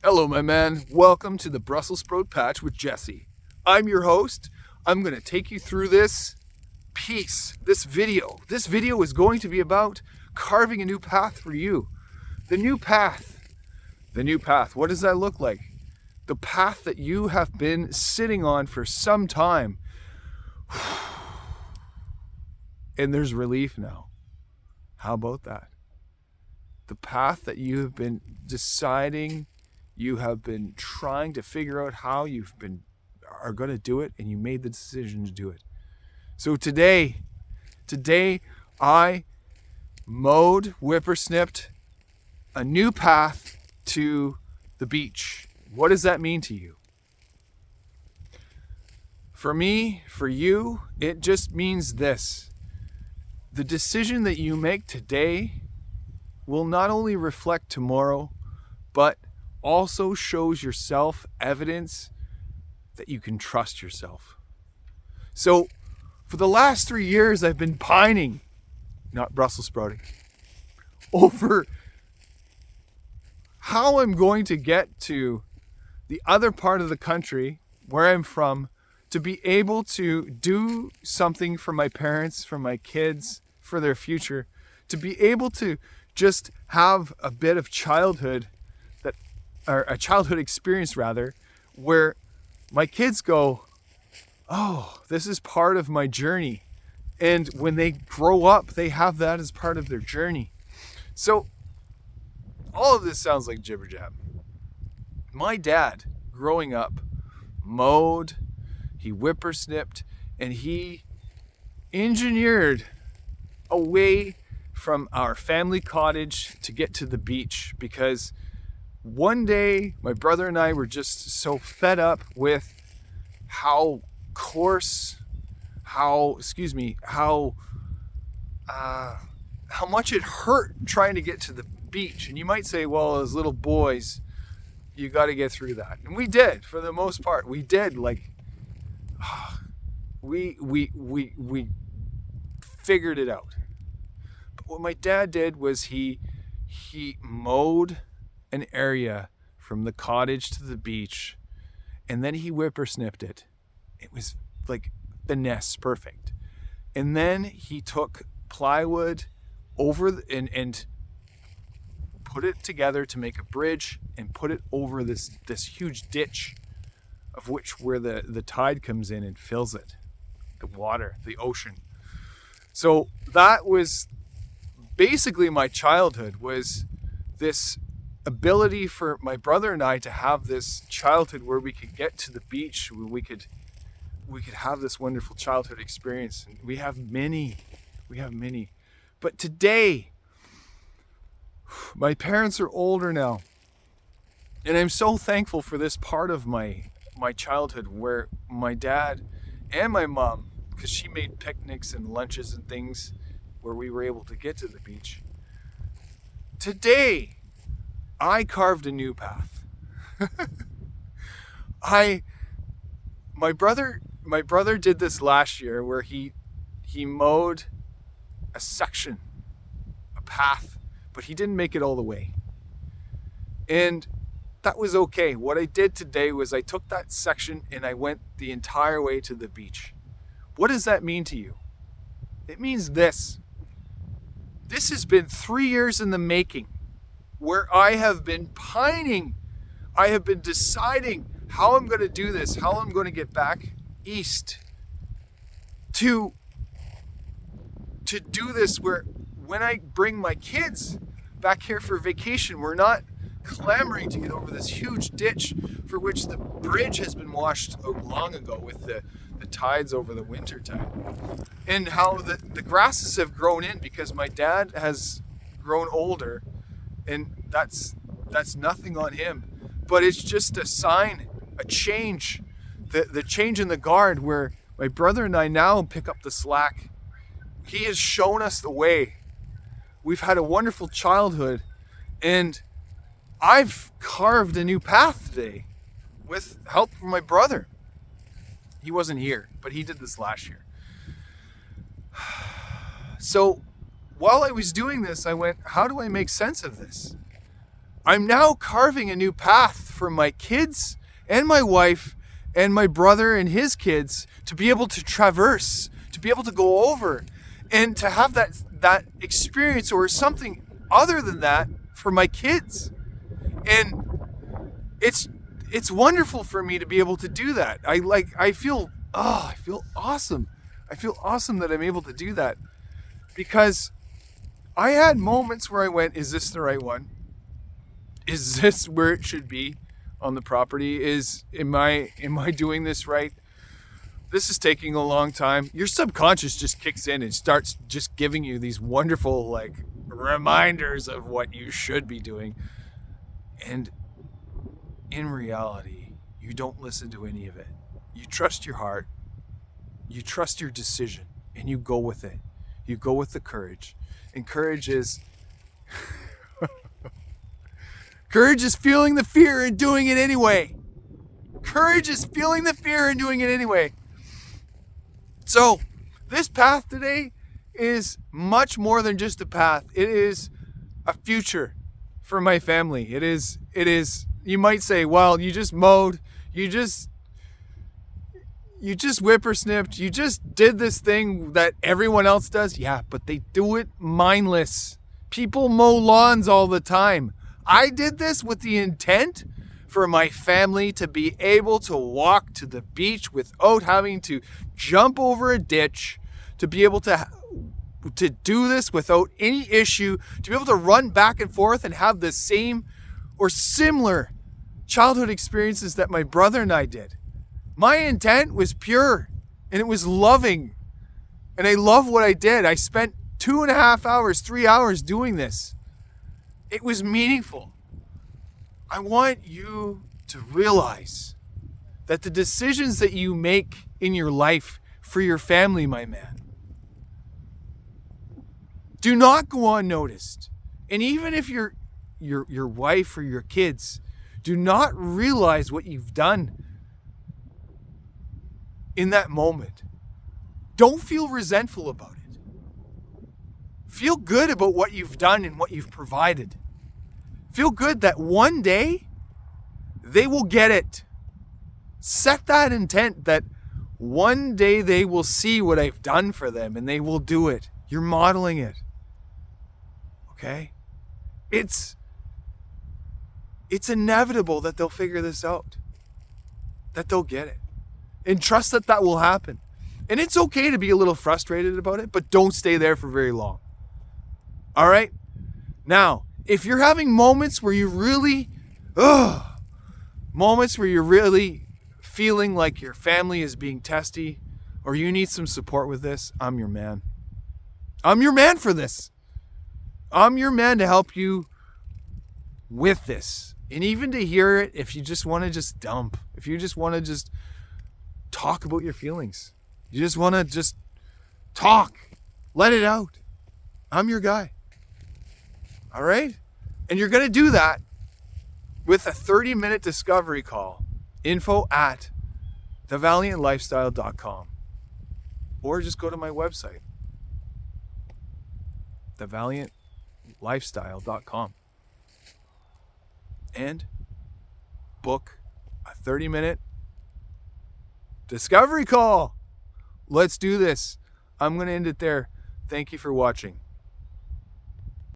Hello, my man. Welcome to the Brussels Sprout Patch with Jesse. I'm your host. I'm going to take you through this video. This video is going to be about carving a new path for you. The new path. What does that look like? The path that you have been sitting on for some time. And there's relief now. How about that? The path that you have been deciding, you have been trying to figure out how are going to do it, and you made the decision to do it. So today I whippersnipped a new path to the beach. What does that mean to you? For me, for you, it just means this. The decision that you make today will not only reflect tomorrow, but also shows yourself evidence that you can trust yourself. So for the last 3 years, I've been pining, not Brussels sprouting, over how I'm going to get to the other part of the country where I'm from to be able to do something for my parents, for my kids, for their future, to be able to just have a bit of childhood a childhood experience where my kids go, oh, this is part of my journey. And when they grow up, they have that as part of their journey. So all of this sounds like jibber jab. My dad, growing up, mowed, he whippersnipped, and he engineered a way from our family cottage to get to the beach, because one day my brother and I were just so fed up with how much it hurt trying to get to the beach. And you might say, well, as little boys, you got to get through that. And we did, for the most part. We did. We figured it out. But what my dad did was he mowed an area from the cottage to the beach, and then he whippersnipped it. It was like finesse, perfect. And then he took plywood and put it together to make a bridge and put it over this huge ditch of where the tide comes in and fills it, the water, the ocean. So that was basically my childhood, was this ability for my brother and I to have this childhood where we could get to the beach, where we could have this wonderful childhood experience. And we have many. But today, my parents are older now, and I'm so thankful for this part of my childhood where my dad and my mom, because she made picnics and lunches and things where we were able to get to the beach. Today, I carved a new path. My brother did this last year, where he mowed a section, a path, but he didn't make it all the way. And that was okay. What I did today was I took that section and I went the entire way to the beach. What does that mean to you? It means this. This has been 3 years in the making, where I have been pining. I have been deciding how I'm going to do this, how I'm going to get back east to do this, where when I bring my kids back here for vacation, we're not clamoring to get over this huge ditch for which the bridge has been washed out long ago with the tides over the winter time. And how the grasses have grown in because my dad has grown older, and that's nothing on him, but it's just a sign, a change, the change in the guard, where my brother and I now pick up the slack. He has shown us the way. We've had a wonderful childhood, and I've carved a new path today with help from my brother. He wasn't here, but he did this last year. So while I was doing this, I went, how do I make sense of this? I'm now carving a new path for my kids and my wife and my brother and his kids to be able to traverse, to be able to go over, and to have that experience or something other than that for my kids. And it's wonderful for me to be able to do that. I feel awesome. I feel awesome that I'm able to do that, because I had moments where I went, is this the right one? Is this where it should be on the property? Am I doing this right? This is taking a long time. Your subconscious just kicks in and starts just giving you these wonderful like reminders of what you should be doing. And in reality, you don't listen to any of it. You trust your heart. You trust your decision, and you go with it. You go with the courage. And courage is feeling the fear and doing it anyway. Courage is feeling the fear and doing it anyway. So, this path today is much more than just a path. It is a future for my family. It is, you might say, well, you just mowed, you just whippersnipped, you just did this thing that everyone else does. Yeah, but they do it mindless. People mow lawns all the time. I did this with the intent for my family to be able to walk to the beach without having to jump over a ditch, to be able to do this without any issue, to be able to run back and forth and have the same or similar childhood experiences that my brother and I did. My intent was pure and it was loving, and I love what I did. I spent 2.5 hours, 3 hours doing this. It was meaningful. I want you to realize that the decisions that you make in your life for your family, my man, do not go unnoticed. And even if your wife or your kids do not realize what you've done in that moment, don't feel resentful about it. Feel good about what you've done and what you've provided. Feel good that one day they will get it. Set that intent that one day they will see what I've done for them and they will do it. You're modeling it. Okay? It's inevitable that they'll figure this out. That they'll get it. And trust that that will happen. And it's okay to be a little frustrated about it, but don't stay there for very long. All right? Now, if you're having moments where you really, moments where you're really feeling like your family is being testy, or you need some support with this, I'm your man. I'm your man for this. I'm your man to help you with this. And even to hear it, if you just want to just dump, if you just want to just talk about your feelings, you just want to just talk, let it out, I'm your guy. All right? And you're going to do that with a 30-minute discovery call. info@thevaliantlifestyle.com. Or just go to my website, thevaliantlifestyle.com, and book a 30-minute discovery call. Let's do this. I'm going to end it there. Thank you for watching.